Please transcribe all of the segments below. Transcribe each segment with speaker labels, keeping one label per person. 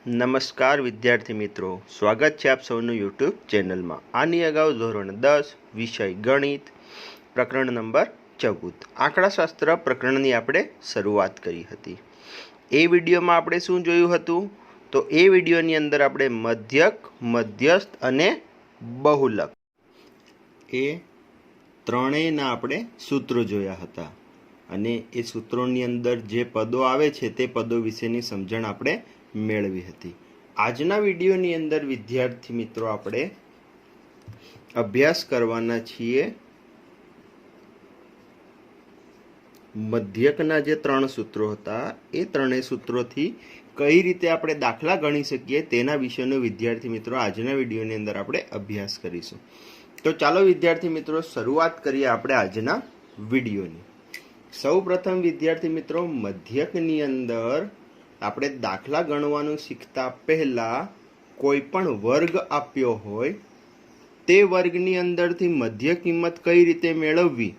Speaker 1: નમસ્કાર વિદ્યાર્થી મિત્રો, સ્વાગત છે આપ સૌનું યુટ્યુબ ચેનલમાં. આની અગાઉ ધોરણ 10 વિષય ગણિત પ્રકરણ નંબર 14 આંકડાશાસ્ત્ર પ્રકરણની આપણે શરૂઆત કરી હતી. એ વિડીયોમાં આપણે શું જોયું હતું? તો એ વિડીયોની અંદર આપણે મધ્યક, મધ્યસ્થ અને બહુલક એ ત્રણેયના આપણે સૂત્રો જોયા હતા અને એ સૂત્રોની અંદર જે પદો આવે છે તે પદો વિશેની સમજણ આપણે મેળવી હતી. આજના વિડીયોની અંદર વિદ્યાર્થી મિત્રો આપણે અભ્યાસ કરવાના છીએ મધ્યકના જે ત્રણ સૂત્રો હતા એ ત્રણેય સૂત્રોથી કઈ રીતે આપણે દાખલા ગણી શકીએ તેના વિશેનો વિદ્યાર્થી મિત્રો આજના વિડીયોની અંદર આપણે અભ્યાસ કરીશું. તો ચાલો વિદ્યાર્થી મિત્રો શરૂઆત કરીએ આપણે આજના વિડીયોની. સૌ પ્રથમ વિદ્યાર્થી મિત્રો મધ્યકની અંદર આપણે દાખલા ગણવાનું શીખતા પહેલા કોઈ પણ વર્ગ આપ્યો હોય તે વર્ગની અંદરથી મધ્ય કિંમત કઈ રીતે મેળવવી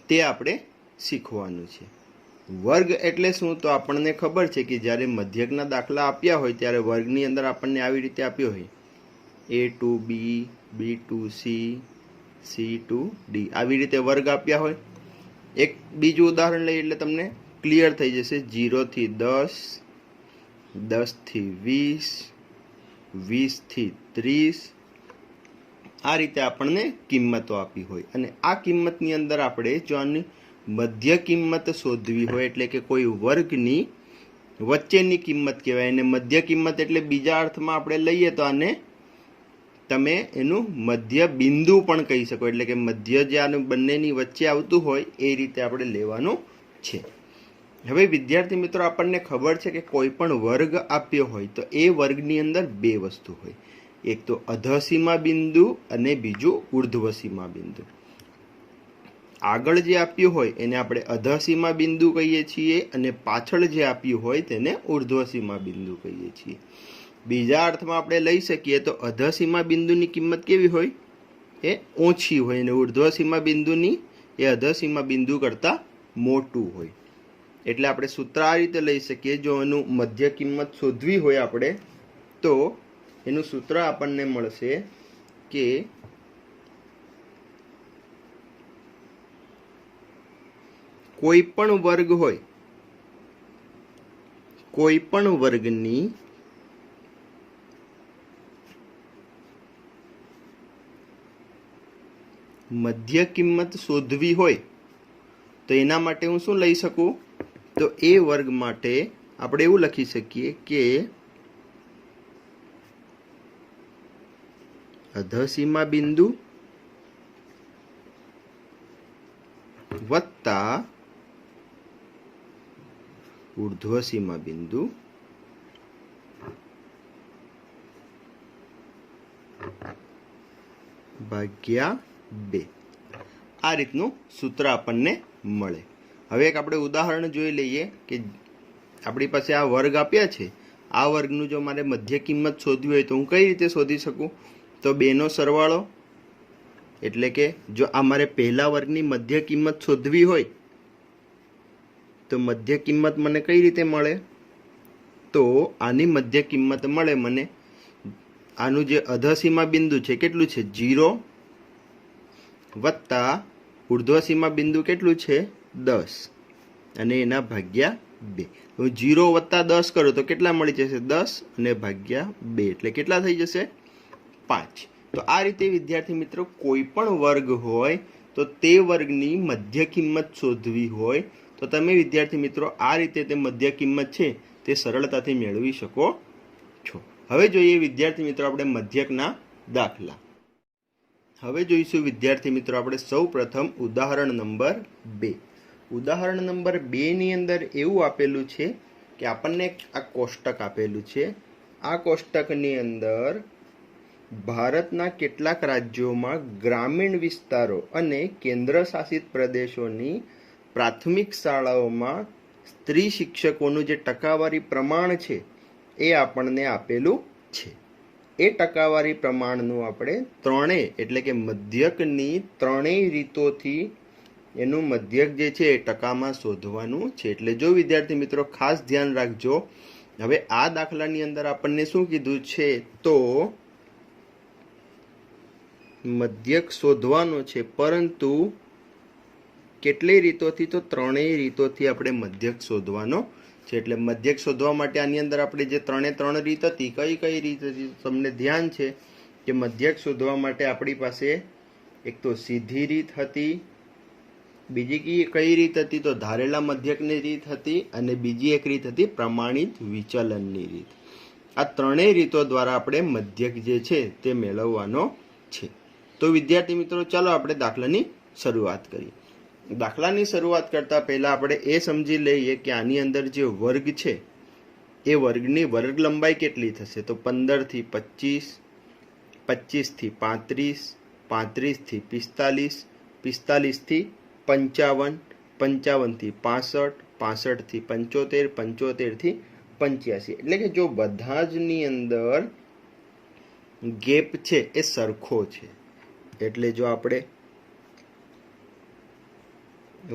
Speaker 1: તે આપણે શીખવાનું છે. વર્ગ એટલે શું? તો આપણને ખબર છે કે જ્યારે મધ્યકના દાખલા આપ્યા હોય ત્યારે વર્ગની અંદર આપણને આવી રીતે આપ્યો હોય A to B, B to C, C to D, આવી રીતે વર્ગ આપ્યા હોય. એક બીજું ઉદાહરણ લઈએ એટલે તમને ક્લિયર થઈ જશે. 0 થી 10, 10 થી 20, 20 થી 30, આ રીતે આપણને કિંમતો આપી હોય અને આ કિંમતની અંદર આપણે જો આની મધ્ય કિંમત શોધવી હોય એટલે કે કોઈ વર્ગની વચ્ચેની કિંમત કહેવાય અને મધ્ય કિંમત એટલે બીજા અર્થમાં આપણે લઈએ તો આને તમે એનું મધ્ય બિંદુ પણ કહી શકો, એટલે કે મધ્ય જે આનું બંનેની વચ્ચે આવતું હોય એ રીતે આપણે લેવાનું છે. હવે વિદ્યાર્થી મિત્રો આપણને ખબર છે કે કોઈ પણ વર્ગ આપ્યો હોય તો એ વર્ગની અંદર બે વસ્તુ હોય, એક તો અધસીમા બિંદુ અને બીજું ઉર્ધ્વસીમા બિંદુ. આગળ જે આપ્યું હોય એને આપણે અધસીમા બિંદુ કહીએ છીએ અને પાછળ જે આપ્યું હોય તેને ઉર્ધ્વસીમા બિંદુ કહીએ છીએ. બીજા અર્થમાં આપણે લઈ શકીએ તો અધસીમા બિંદુની કિંમત કેવી હોય? એ ઓછી હોય અને ઉર્ધ્વસીમા બિંદુની એ અધસીમા બિંદુ કરતાં મોટું હોય. એટલે આપણે સૂત્ર આ રીતે લઈ શકીએ. જો એનું મધ્ય કિંમત શોધવી હોય આપણે તો એનું સૂત્ર આપણને મળશે કે કોઈ પણ વર્ગ હોય, કોઈ પણ વર્ગની મધ્ય કિંમત શોધવી હોય તો એના માટે હું શું લઈ શકું? તો એ વર્ગ માટે આપણે એવું લખી શકીએ કે અધસીમા બિંદુ વત્તા ઉર્ધ્વસીમા બિંદુ ભાગ્યા 2, આ રીતનું સૂત્ર આપણને મળે. હવે એક આપણે ઉદાહરણ જોઈ લઈએ કે આપણી પાસે આ વર્ગ આપ્યા છે. આ વર્ગનું જો મારે મધ્ય કિંમત શોધવી હોય તો હું કઈ રીતે શોધી શકું? તો બેનો સરવાળો, એટલે કે જો આ મારે પહેલા વર્ગની મધ્ય કિંમત શોધવી હોય તો મધ્ય કિંમત મને કઈ રીતે મળે? તો આની મધ્ય કિંમત મળે મને, આનું જે અધસીમા બિંદુ છે કેટલું છે? 0 વત્તા ઉર્ધ્વસીમા બિંદુ કેટલું છે? 10 અને એના ભાગ્યા 2. હું 0 વત્તા 10 કરું તો કેટલા મળી જશે? 10 અને ભાગ્યા 2 એટલે કેટલા થઈ જશે? 5. તો આ રીતે વિદ્યાર્થી મિત્રો કોઈ પણ વર્ગ હોય તો તે વર્ગની મધ્ય કિંમત શોધવી હોય તો તમે વિદ્યાર્થી મિત્રો આ રીતે તે મધ્ય કિંમત છે તે સરળતાથી મેળવી શકો છો. હવે જોઈએ વિદ્યાર્થી મિત્રો આપણે મધ્યકના દાખલા. હવે જોઈશું વિદ્યાર્થી મિત્રો આપણે સૌ પ્રથમ ઉદાહરણ નંબર 2. ઉદાહરણ નંબર 2 ની અંદર એવું આપેલું છે કે આપણને આ કોષ્ટક આપેલું છે. આ કોષ્ટકની અંદર ભારતના કેટલાક રાજ્યોમાં ગ્રામીણ વિસ્તારો અને કેન્દ્ર શાસિત પ્રદેશોની પ્રાથમિક શાળાઓમાં સ્ત્રી શિક્ષકોનું જે ટકાવારી પ્રમાણ છે એ આપણને આપેલું છે. એ ટકાવારી પ્રમાણનું આપણે ત્રણેય એટલે કે મધ્યકની ત્રણેય રીતોથી એનું મધ્યક જે છે એ ટકામાં શોધવાનું છે. એટલે જો વિદ્યાર્થી મિત્રો ખાસ ધ્યાન રાખજો હવે આ દાખલાની અંદર આપણને શું કીધું છે તો મધ્યક શોધવાનો છે, પરંતુ કેટલી રીતોથી? તો ત્રણેય રીતોથી આપણે મધ્યક શોધવાનો છે. એટલે મધ્યક શોધવા માટે આની અંદર આપણે જે ત્રણ રીત હતી, કઈ કઈ રીત હતી તમને ધ્યાન છે કે મધ્યક શોધવા માટે આપણી પાસે એક તો સીધી રીત હતી, બીજી કઈ રીત હતી? તો ધારેલા મધ્યકની રીત હતી, અને બીજી એક રીત હતી પ્રમાણિત વિચલનની રીત. આ ત્રણેય રીતો દ્વારા આપણે મધ્યક જે છે તે મેળવવાનો છે. તો વિદ્યાર્થી મિત્રો, ચાલો આપણે દાખલાની શરૂઆત કરીએ. દાખલાની શરૂઆત કરતા પહેલા આપણે એ સમજી લઈએ કે આની અંદર જે વર્ગ છે એ વર્ગની વર્ગ લંબાઈ કેટલી થશે? તો 15 થી 25, 25 થી 35, 35 થી 45, 45 થી 55, 55 થી 65, 65 થી 75, 75 થી 85. એટલે કે જો બધા જ ની અંદર ગેપ છે એ સરખો છે, એટલે જો આપણે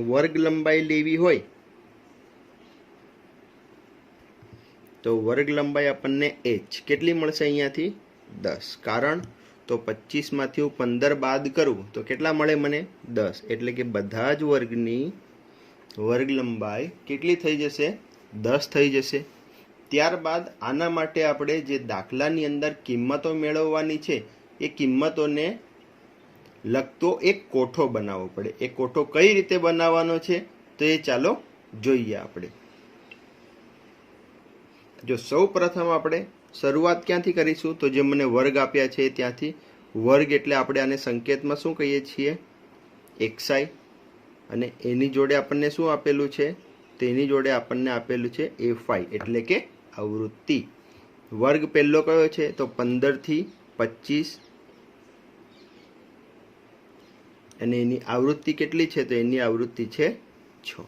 Speaker 1: વર્ગ લંબાઈ લેવી હોય તો વર્ગ લંબાઈ આપણને h કેટલી મળશે? અહીંયાથી 10. કારણ તો 25 માંથી હું 15 બાદ કરું તો કેટલા મળે મને? 10. એટલે કે બધા જ વર્ગની વર્ગ લંબાઈ કેટલી થઈ જશે? 10 થઈ જશે. ત્યારબાદ આના માટે આપણે જે દાખલાની અંદર કિંમતો મેળવવાની છે એ કિંમતોને લગતો એક કોઠો બનાવવો પડે. એ કોઠો કઈ રીતે બનાવવાનો છે તો એ ચાલો જોઈએ આપણે. જો સૌ પ્રથમ આપણે શરૂઆત ક્યાંથી કરીશું? તો જે મને વર્ગ આપ્યા છે ત્યાંથી. વર્ગ એટલે આપણે આને સંકેતમાં શું કહીએ છીએ? xi. અને એની જોડે આપણને શું આપેલું છે? તેની જોડે આપણને આપેલું છે fi, એટલે કે આવૃત્તિ. વર્ગ પહેલો કયો છે? તો 15 થી 25, અને એની આવૃત્તિ કેટલી છે? તો એની આવૃત્તિ છે 6.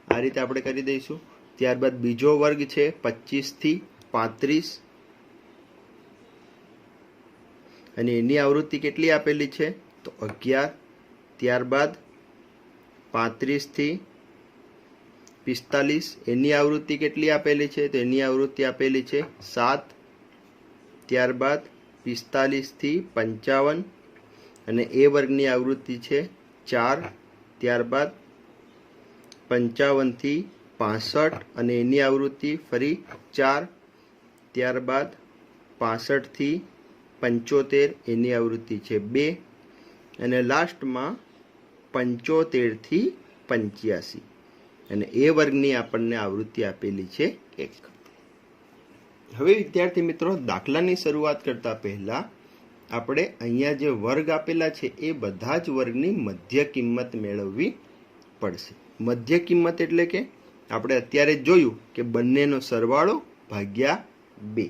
Speaker 1: આ રીતે આપણે કરી દઈશું. ત્યારબાદ બીજો વર્ગ છે 25 થી 35, અને એની આવૃત્તિ કેટલી આપેલી છે? તો 11. ત્યારબાદ 35 થી 45, એની આવૃત્તિ કેટલી આપેલી છે? તો એની આવૃત્તિ આપેલી છે 7. ત્યારબાદ 45 થી 55, અને એ વર્ગની આવૃત્તિ છે 4. ત્યારબાદ 55 થી 65, અને એની આવૃત્તિ ફરી 4. ત્યારબાદ 65 થી 75, એની આવૃત્તિ છે 2, અને લાસ્ટમાં 75 થી 85, અને એ વર્ગની આપણને આવૃત્તિ આપેલી છે 1. હવે વિદ્યાર્થી મિત્રો, દાખલાની શરૂઆત કરતા પહેલા આપણે અહીંયા જે વર્ગ આપેલા છે એ બધા જ વર્ગની મધ્ય કિંમત મેળવવી પડશે. મધ્ય કિંમત એટલે કે આપણે અત્યારે જોયું કે બંનેનો સરવાળો ભાગ્યા 2.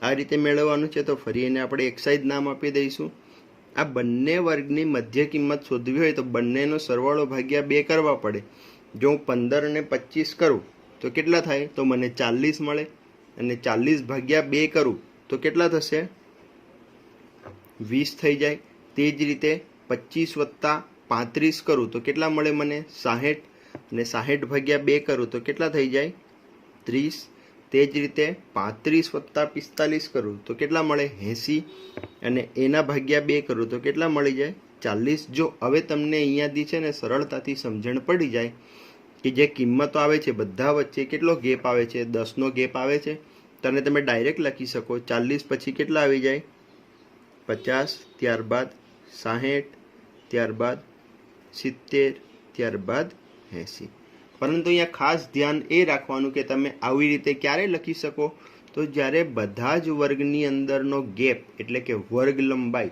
Speaker 1: આ રીતે મેળવવાનું છે. તો ફરી એને આપણે xi જ નામ આપી દઈશું. આ બંને વર્ગની મધ્ય કિંમત શોધવી હોય તો બંનેનો સરવાળો ભાગ્યા 2 કરવા પડે. જો હું 15 અને 25 કરું તો કેટલા થાય? તો મને 40 મળે. અને 40 ભાગ્યા 2 કરું તો કેટલા થશે? 20 થઈ જાય. તે જ રીતે 25 વત્તા 35 કરું તો કેટલા મળે મને? 60. અને 60 ભાગ્યા 2 કરું તો કેટલા થઈ જાય? 30. તે જ રીતે 35 વત્તા 45 કરું તો કેટલા મળે? 80. અને એના ભાગ્યા 2 કરું તો કેટલા મળી જાય? 40. જો હવે તમને અહીંયાથી છે ને સરળતાથી સમજણ પડી જાય કે જે કિંમતો આવે છે બધા વચ્ચે કેટલો ગેપ આવે છે? 10નો ગેપ આવે છે. તને તમે ડાયરેક્ટ લખી શકો 40 પછી કેટલા આવી જાય? 50. ત્યારબાદ 60, ત્યારબાદ 70, ત્યારબાદ 80. પરંતુ અહીંયા ખાસ ધ્યાન એ રાખવાનું કે તમે આવી રીતે ક્યારે લખી શકો? તો જ્યારે બધા જ વર્ગની અંદરનો ગેપ એટલે કે વર્ગ લંબાઈ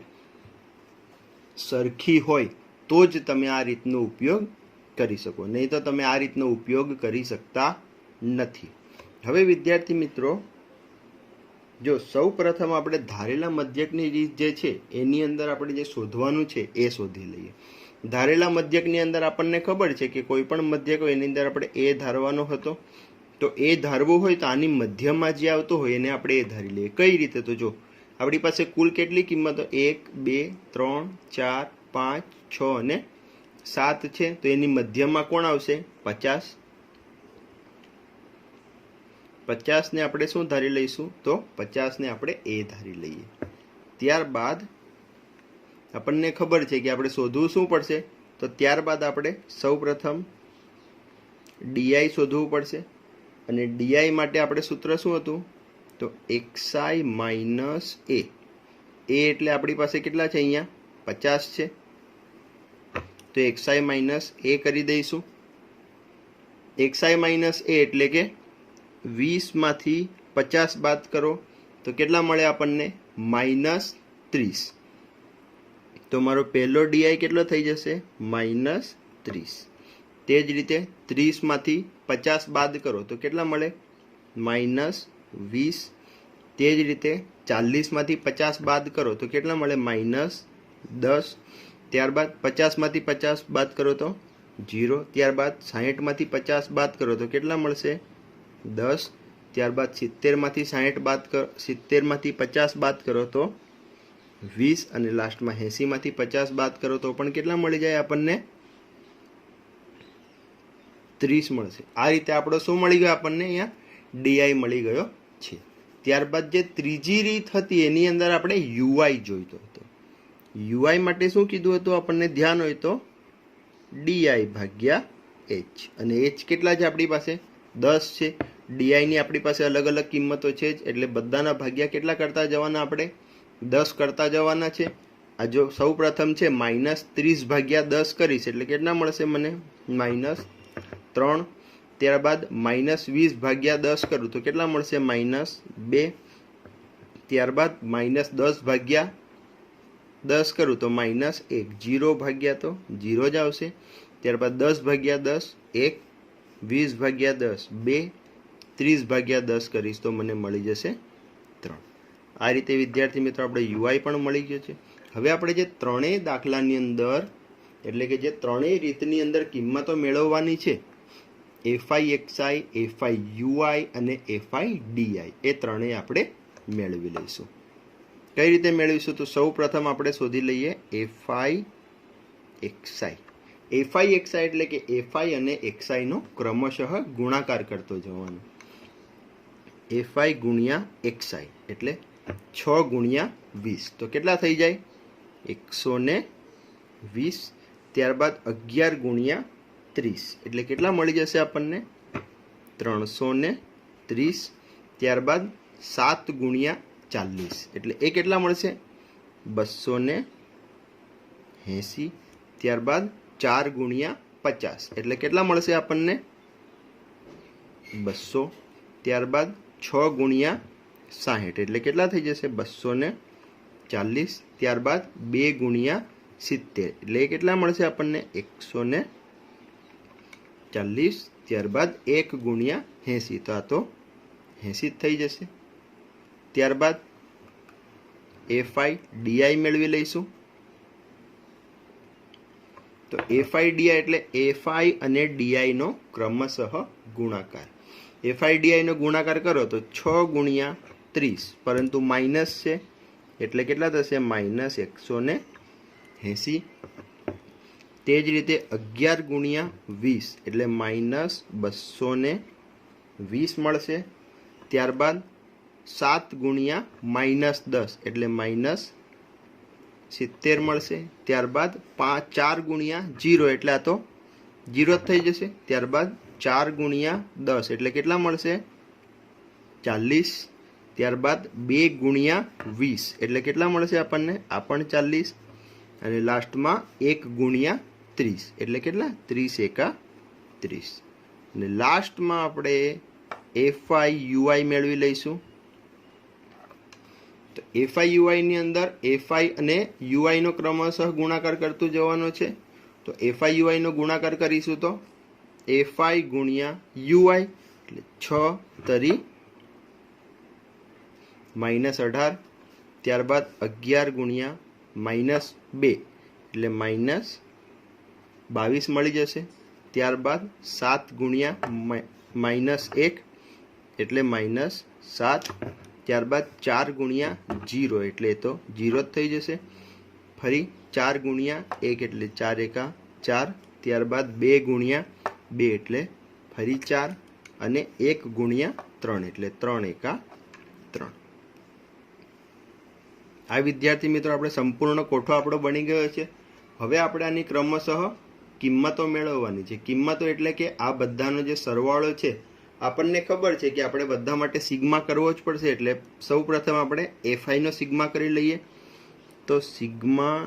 Speaker 1: સરખી હોય તો જ તમે આ રીતનો ઉપયોગ કરી શકો, નહીં તો તમે આ રીતનો ઉપયોગ કરી શકતા નથી. હવે વિદ્યાર્થી મિત્રો, જો સૌ પ્રથમ આપણે ધારેલા મધ્યકની રીત જે છે એની અંદર આપણે જે શોધવાનું છે એ શોધી લઈએ. ધારેલા મધ્યકની અંદર આપણને ખબર છે કે કોઈ પણ મધ્યક હોય એની અંદર આપણે એ ધારવાનો હતો. તો એ ધારવું હોય તો આની મધ્યમાં જે આવતો હોય એને આપણે એ ધારી લઈએ. કઈ રીતે? તો જો આપણી પાસે કુલ કેટલી કિંમતો? 1, 2, 3, 4, 5, 6 અને 7 છે. તો એની મધ્યમાં કોણ આવશે? 50. 50 ને આપણે શું ધારી લઈશું? તો 50 ને આપણે એ ધારી લઈએ. ત્યારબાદ આપણને ખબર છે કે આપણે શોધવું શું પડશે? તો ત્યારબાદ આપણે સૌપ્રથમ ડીઆઈ શોધવું પડશે. અને ડીઆઈ માટે આપણે સૂત્ર શું હતું? તો xi માઇનસ એ. એ એટલે આપણી પાસે કેટલા છે? અહીંયા 50 છે. તો xi માઇનસ એ કરી દઈશું. xi માઇનસ એ એટલે કે 20 માંથી 50 બાદ કરો તો કેટલા મળે આપણને? -30. તો મારો પહેલો ડીઆઈ કેટલો થઈ જશે? -30. તે જ રીતે 30 માંથી 50 બાદ કરો તો કેટલા મળે? -20. તે જ રીતે 40 માંથી 50 બાદ કરો તો કેટલા મળે? -10. ત્યારબાદ 50 માંથી 50 બાદ કરો તો 0. ત્યારબાદ 60 માંથી 50 બાદ કરો તો કેટલા મળશે? 10. ત્યારબાદ 70 માંથી 60 બાદ કરો, 70 માંથી 50 બાદ કરો તો 20. અને લાસ્ટમાં 80 માંથી 50 બાદ કરો તો પણ કેટલા મળી જાય આપણને? 30 મળશે. આ રીતે આપણો શું મળી ગયો આપણને? અહીંયા ડીઆઈ મળી ગયો છે. ત્યારબાદ જે ત્રીજી રીત હતી એની અંદર આપણે યુઆઈ જોઈતો હતો. યુઆઈ માટે શું કીધું હતું આપણને? ધ્યાન હોય તો ડીઆઈ ભાગ્યા એચ. અને એચ કેટલા છે આપણી પાસે? 10 છે. ડીઆઈની આપણી પાસે અલગ અલગ કિંમતો છે જ, એટલે બધાના ભાગ્યા કેટલા કરતા જવાના? આપણે 10 કરતા જવાના છે. આ જો સૌ પ્રથમ છે -30 ભાગ્યા 10 કરીશ એટલે કેટલા મળશે મને? -3. ત્યારબાદ -20 ભાગ્યા 10 કરું તો કેટલા મળશે? -2. ત્યારબાદ -10 ભાગ્યા 10 કરું તો -1. 0 ભાગ્યા તો 0 જ આવશે. ત્યારબાદ 10 ભાગ્યા 10 1, 20 ભાગ્યા 10 2, 30 ભાગ્યા 10 કરીશ તો મને મળી જશે 3. આ રીતે વિદ્યાર્થી મિત્રો આપણે યુઆઈ પણ મળી ગયો છે. હવે આપણે જે ત્રણેય દાખલાની અંદર એટલે કે જે ત્રણેય રીતની અંદર કિંમતો મેળવવાની છે, fi xi, fi ui અને fi di, એ ત્રણેય આપણે મેળવી લઈશું. કઈ રીતે મેળવીશું? તો સૌ પ્રથમ આપણે શોધી લઈએ fi xi. fi xi એટલે કે fi અને xi નો ક્રમશઃ ગુણાકાર કરતો જવાનો. fi ગુણ્યા xi એટલે 6 ગુણ્યા 20 તો કેટલા થઈ જાય? 120. ત્યારબાદ 11 ગુણ્યા 30 એટલે કેટલા મળી જશે આપણને? 330. ત્યારબાદ 7 ગુણ્યા 40 એટલે એ કેટલા મળશે? 280. ત્યારબાદ 4 ગુણ્યા 50 એટલે કેટલા મળશે આપણને? 200. ત્યારબાદ 6 ગુણ્યા 60 એટલે કેટલા થઈ જશે? 240. ત્યારબાદ 2 ગુણ્યા 70 એટલે એ કેટલા મળશે આપણને? 140. ત્યારબાદ 1 ગુણ્યા 80 તો આ તો 80 થઈ જશે. ત્યારબાદ fi di મેળવી લઈશું. તો fi di એટલે fi અને di નો ક્રમશઃ ગુણાકાર. fi di નો ગુણાકાર કરો તો 6 ગુણ્યા 30, પરંતુ માઇનસ છે એટલે કેટલા થશે? -180. તે જ રીતે 11 ગુણ્યા 20 એટલે -220 મળશે. ત્યારબાદ 7 ગુણ્યા -10 એટલે -70 મળશે. ત્યારબાદ 4 ગુણ્યા 0 એટલે આ તો 0 જ થઈ જશે. ત્યારબાદ 4 ગુણ્યા 10 એટલે કેટલા મળશે? 40. ત્યારબાદ 2 ગુણ્યા 20 એટલે કેટલા મળશે આપણને? આ પણ 40. અને લાસ્ટમાં 1 ગુણ્યા 30 એટલે કેટલા? 30 એકા 30. અને લાસ્ટમાં આપણે fi ui મેળવી લઈશું. તો fi ui ની અંદર fi અને ui નો ક્રમશઃ ગુણાકાર કરતું જવાનો છે. તો fi ui નો ગુણાકાર કરીશું તો fi ગુણ્યા ui એટલે 6 તરી -18. ત્યારબાદ 11 ગુણ્યા -2 એટલે -22 મળી જશે. ત્યારબાદ 7 ગુણ્યા -1 એટલે -7. ત્યારબાદ 4 ગુણ્યા 0 એટલે તો 0 જ થઈ જશે. ફરી 4 ગુણ્યા 1 એટલે 4 એકા 4. ત્યારબાદ 2 ગુણ્યા 2 એટલે ફરી 4. અને 1 ગુણ્યા 3 એટલે 3 એકા 3. આ વિદ્યાર્થી મિત્રો આપણે સંપૂર્ણ કોઠો આપણો બની ગયો છે. હવે આપણે આની ક્રમશઃ કિંમતો મેળવવાની છે. કિંમતો એટલે કે આ બધાનો જે સરવાળો છે, આપણને ખબર છે કે આપણે બધા માટે સિગ્મા કરવો જ પડશે. એટલે સૌ પ્રથમ આપણે એફઆઈ નો સિગ્મા કરી લઈએ. તો સિગ્મા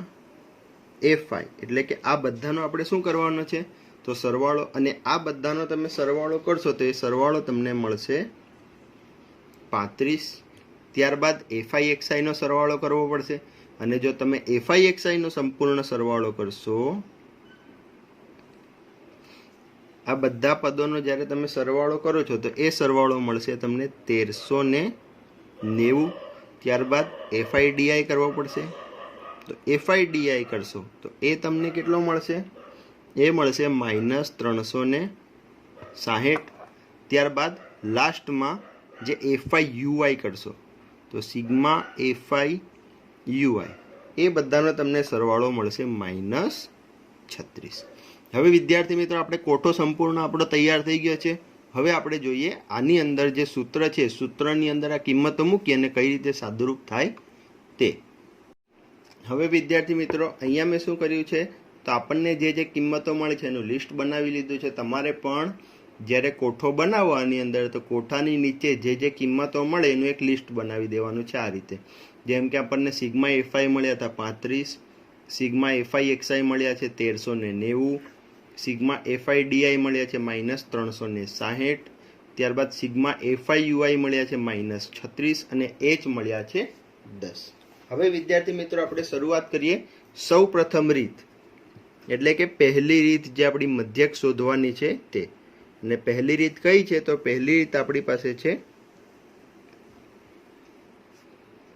Speaker 1: એફઆઈ એટલે કે આ બધાનો આપણે શું કરવાનો છે? તો સરવાળો. અને આ બધાનો તમે સરવાળો કરશો તો એ સરવાળો તમને મળશે 35. ત્યારબાદ એફઆઈ એક્સઆઈ નો સરવાળો કરવો પડશે. અને જો તમે એફઆઈ એક્સઆઈ નો સંપૂર્ણ સરવાળો કરશો, આ બધા પદોનો જ્યારે તમે સરવાળો કરો છો તો એ સરવાળો મળશે તમને 1390. ત્યારબાદ એફઆઈ ડીઆઈ કરવો પડશે. તો એફઆઈ ડીઆઈ કરશો તો એ તમને કેટલો મળશે? એ મળશે -360. ત્યારબાદ લાસ્ટમાં જે એફઆઈ યુઆઈ કરશો તો સિગ્મા એફઆઈ યુઆઈ એ બધાનો તમને સરવાળો મળશે -36. હવે વિદ્યાર્થી મિત્રો આપણે કોઠો સંપૂર્ણ આપણો તૈયાર થઈ ગયો છે. હવે આપણે જોઈએ આની અંદર જે સૂત્ર છે, સૂત્રની અંદર આ કિંમતો મૂકી અને કઈ રીતે સાદુરૂપ થાય તે. હવે વિદ્યાર્થી મિત્રો અહીંયા મેં શું કર્યું છે, તો આપણને જે કિંમતો મળે છે એનું લિસ્ટ બનાવી લીધું છે. તમારે પણ જ્યારે કોઠો બનાવો આની અંદર તો કોઠાની નીચે જે કિંમતો મળે એનું એક લિસ્ટ બનાવી દેવાનું છે આ રીતે. જેમ કે આપણને સિગ્મા એફઆઈ મળ્યા હતા 35, સિગ્મા એફઆઈ એક્સઆઈ મળ્યા છે 1390, સિગ્મા એફઆઈ ડીઆઈ મળ્યા છે -360, ત્યારબાદ સિગ્મા એફઆઈ યુઆઈ મળ્યા છે -36 અને એચ મળ્યા છે 10. હવે વિદ્યાર્થી મિત્રો આપણે શરૂઆત કરીએ. સૌ પ્રથમ રીત એટલે કે પહેલી રીત જે આપણી મધ્યક શોધવાની છે તે. અને પહેલી રીત કઈ છે? તો પહેલી રીત આપણી પાસે છે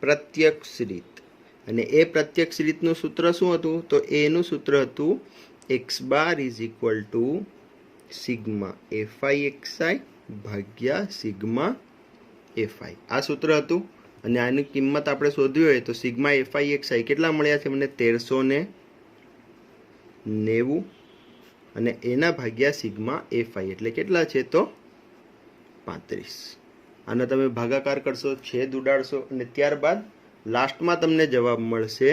Speaker 1: પ્રત્યક્ષ રીત. અને એ પ્રત્યક્ષ રીતનું સૂત્ર શું હતું? તો એનું સૂત્ર હતું x bar is equal to sigma FI XI ભાગ્યા સિગ્મા એફઆઈ. આ સૂત્ર હતું. અને આની કિંમત આપણે શોધવી હોય તો સિગ્મા એફઆઈ એક્સઆઈ કેટલા મળ્યા છે મને? 1390 અને એના ભાગ્યા સિગ્મા એફઆઈ એટલે કેટલા છે? તો 35. આનો તમે ભાગાકાર કરશો, છેદ ઉડાડશો અને ત્યારબાદ લાસ્ટમાં તમને જવાબ મળશે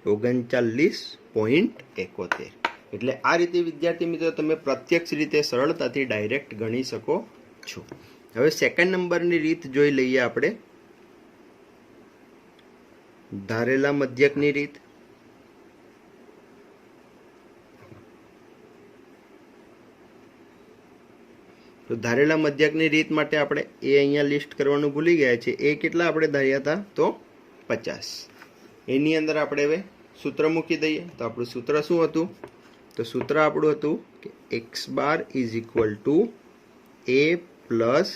Speaker 1: 39.71. એટલે આ રીતે વિદ્યાર્થી મિત્રો તમે પ્રત્યક્ષ રીતે સરળતાથી ડાયરેક્ટ ગણી શકો છો. હવે સેકન્ડ નંબરની રીત જોઈ લઈએ આપણે, ધારેલા મધ્યકની રીત. તો ધારેલા મધ્યકની રીત માટે આપણે એ અહીંયા લિસ્ટ કરવાનું ભૂલી ગયા છે. એ કેટલા આપણે ધાર્યા હતા? તો 50. એની અંદર આપણે હવે સૂત્ર મૂકી દઈએ. તો આપણું સૂત્ર શું હતું? તો સૂત્ર આપણું હતું કે X bar is equal to A plus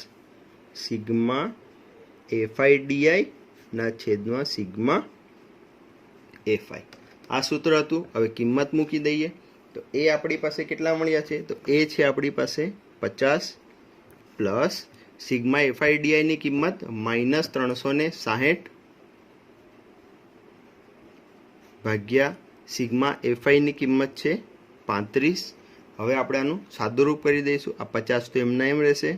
Speaker 1: sigma FI DI ના છેદમાં સિગ્મા એફઆઈ. આ સૂત્ર હતું. હવે કિંમત મૂકી દઈએ. તો એ આપણી પાસે કેટલા મળ્યા છે? તો એ છે આપણી પાસે 50 પ્લસ સિગ્મા એફઆઈ ડીઆઈની કિંમત -360 ભાગ્યા સિગ્મા એફઆઈની કિંમત છે 35. હવે આપણે આનું સાદુરૂપ કરી દઈશું. આ 50 તો એમના એમ રહેશે.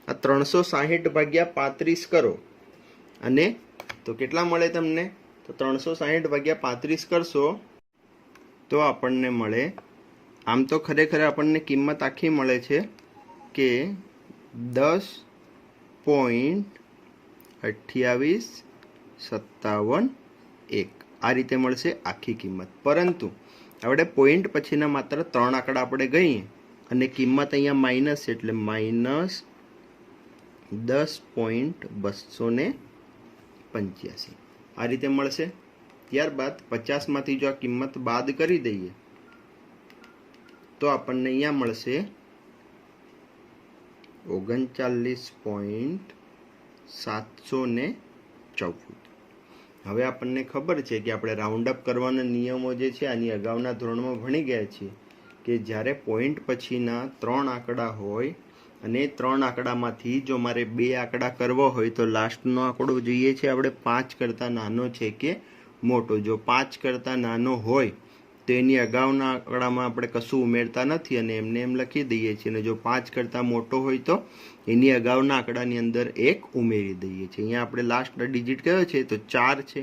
Speaker 1: આ 360 ભાગ્યા 35 કરો અને તો કેટલા મળે તમને? તો 360 ભાગ્યા 35 કરશો તો આપણને મળે, આમ તો ખરેખર આપણને કિંમત આખી મળે છે કે 10.2857 આ રીતે મળશે આખી કિંમત. પરંતુ આપણે પોઈન્ટ પછીના માત્ર 3 આંકડા આપણે ગઈએ અને કિંમત અહીંયા માઇનસ છે એટલે -10.285 આ રીતે મળશે. ત્યારબાદ 50માંથી જો આ કિંમત બાદ કરી દઈએ તો આપણને અહીંયા મળશે 39.714. હવે આપણને ખબર છે કે આપણે રાઉન્ડ અપ કરવાના નિયમો જે છે આની અગાઉના ધોરણમાં ભણી ગયા છીએ કે જ્યારે પોઈન્ટ પછીના 3 આંકડા હોય અને 3 આંકડામાંથી જો મારે 2 આંકડા કરવા હોય તો લાસ્ટનો આંકડો જોઈએ છે આપણે 5 કરતાં નાનો છે કે મોટો. જો 5 કરતાં નાનો હોય તો એની અગાઉના આંકડામાં આપણે કશું ઉમેરતા નથી અને એમને એમ લખી દઈએ છીએ, અને જો 5 કરતાં મોટો હોય તો એની અગાઉના આંકડાની અંદર 1 ઉમેરી દઈએ છીએ. અહીંયા આપણે લાસ્ટ ડિજિટ કયો છે તો 4 છે,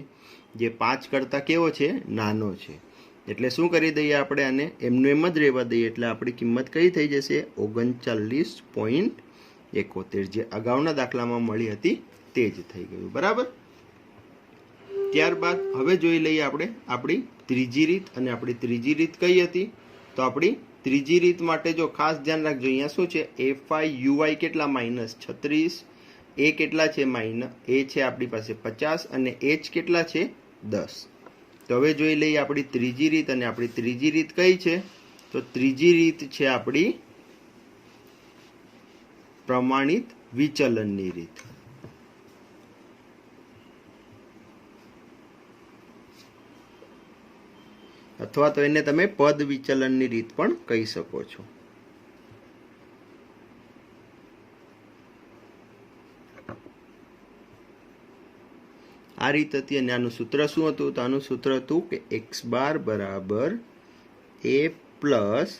Speaker 1: જે 5 કરતાં કેવો છે, નાનો છે. એટલે શું કરી દઈએ આપણે આને એમનું એમ જ રહેવા દઈએ, એટલે આપણી કિંમત કઈ થઈ જશે 39.71, જે અગાઉના દાખલામાં મળી હતી તે જ થઈ ગયું. બરાબર. ત્યારબાદ હવે જોઈ લઈએ આપણે આપણી ત્રીજી રીત, અને આપણી ત્રીજી રીત કઈ હતી તો આપણી ત્રીજી રીત માટે જો ખાસ ધ્યાન રાખજો, અહીંયા શું છે FI કેટલા -36, એ કેટલા છે એ છે આપણી પાસે 50 અને H કેટલા છે 10. તો હવે જોઈ લઈએ આપણી ત્રીજી રીત, અને આપણી ત્રીજી રીત કઈ છે તો ત્રીજી રીત છે આપણી પ્રમાણિત વિચલનની રીત, અથવા તો એને તમે પદ વિચલનની રીત પણ કહી શકો છો. આ રીત હતી, અને આનું સૂત્ર શું હતું તો આનું સૂત્ર હતું કે x બાર બરાબર a પ્લસ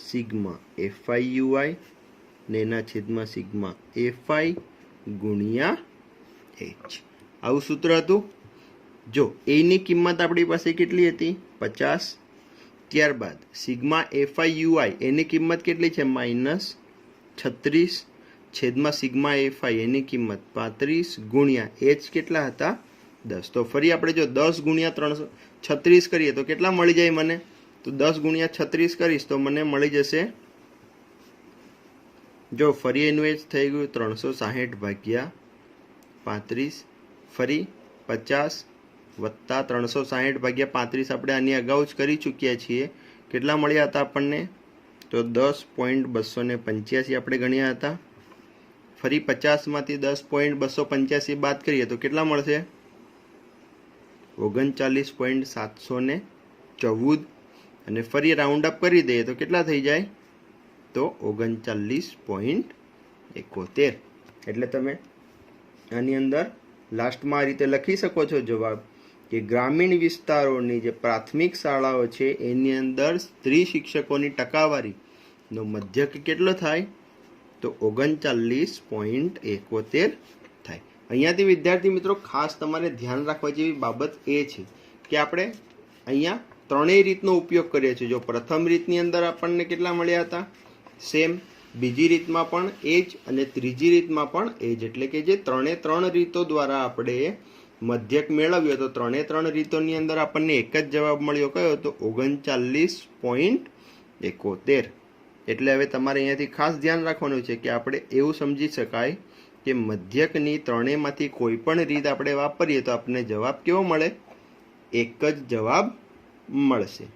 Speaker 1: સિગ્મા FI ને એના છેદમાં સિગ્મા FI ગુણ્યા h. આવું સૂત્ર હતું. જો એની કિંમત આપણી પાસે કેટલી હતી 50, ત્યારબાદ સિગ્મા FI એની કિંમત કેટલી છે -36, છેદમાં સિગ્મા FI એની કિંમત 35 ગુણ્યા h કેટલા હતા 10. તો ફરી આપણે જો 10 ગુણ્યા 336 કરીએ તો કેટલા મળી જાય મને તો 10 ગુણ્યા 36 કરીશ તો મને મળી જશે, જો ફરી એનું h થઈ ગયું 360 ભાગ્યા 35, ફરી 50 વત્તા 360 ભાગ્યા 35 આપણે આની અગાઉ જ કરી ચૂક્યા છીએ. કેટલા મળ્યા હતા આપણને તો 10.285 આપણે ગણ્યા હતા. ફરી 50 માંથી 10.285 બાદ કરીએ તો કેટલા મળશે 39.714, અને ફરી રાઉન્ડ અપ કરી દઈએ તો કેટલા થઈ જાય તો 39.71. એટલે તમે આની અંદર લાસ્ટમાં આ રીતે લખી શકો છો જવાબ કે ગ્રામીણ વિસ્તારોની જે પ્રાથમિક શાળાઓ છે એની અંદર સ્ત્રી શિક્ષકોની ટકાવારીનો મધ્યક કેટલો થાય તો 39.71 થાય. અહીંયાથી વિદ્યાર્થી મિત્રો ખાસ તમારે ધ્યાન રાખવા જેવી બાબત એ છે કે આપણે અહીંયા ત્રણેય રીતનો ઉપયોગ કરીએ છીએ. જો પ્રથમ રીતની અંદર આપણને કેટલા મળ્યા હતા સેમ, બીજી રીતમાં પણ એ જ, અને ત્રીજી રીતમાં પણ એ જ. એટલે કે જે 3 રીતો દ્વારા આપણે મધ્યક મેળવ્યો તો 3 રીતોની અંદર આપણને એક જ જવાબ મળ્યો કયો તો 39.71. એટલે હવે તમારે અહીંયાથી ખાસ ધ્યાન રાખવાનું છે કે આપણે એવું સમજી શકાય કે મધ્યકની ત્રણેયમાંથી કોઈ પણ રીત આપણે વાપરીએ તો આપણને જવાબ કેવો મળે એક જ જવાબ મળશે.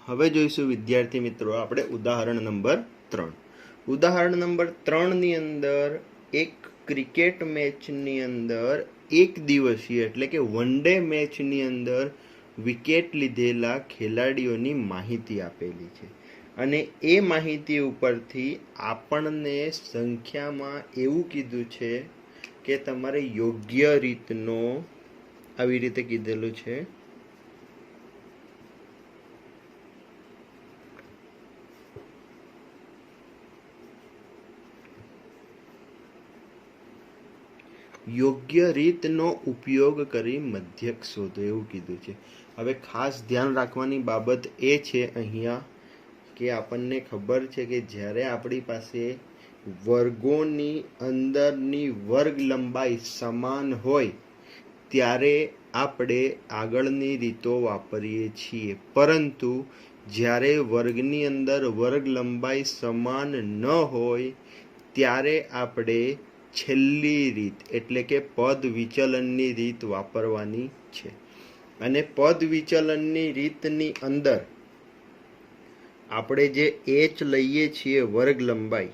Speaker 1: હવે જોઈશું વિદ્યાર્થી મિત્રો આપણે ઉદાહરણ નંબર 3. ઉદાહરણ નંબર 3 ની અંદર એક ક્રિકેટ મેચની અંદર એક દિવસીય એટલે કે વન ડે મેચની અંદર વિકેટ લીધેલા ખેલાડીઓની માહિતી આપેલી છે, અને એ માહિતી ઉપરથી આપણને સંખ્યામાં એવું કીધું છે કે તમારે યોગ્ય રીતનો આવી રીતે કીધેલું છે યોગ્ય રીતનો ઉપયોગ કરી મધ્યક શોધો એવું કીધું છે. હવે ખાસ ધ્યાન રાખવાની બાબત એ છે અહીંયા કે આપણને ખબર છે કે જ્યારે આપણી પાસે વર્ગોની અંદરની વર્ગ લંબાઈ સમાન હોય ત્યારે આપણે આગળની રીતો વાપરીએ છીએ, પરંતુ જ્યારે વર્ગની અંદર વર્ગ લંબાઈ સમાન ન હોય ત્યારે આપણે છેલ્લી રીત એટલે કે પદ વિચલનની રીત વાપરવાની છે. અને પદ વિચલનની રીતની અંદર આપણે જે h લઈએ છીએ વર્ગ લંબાઈ,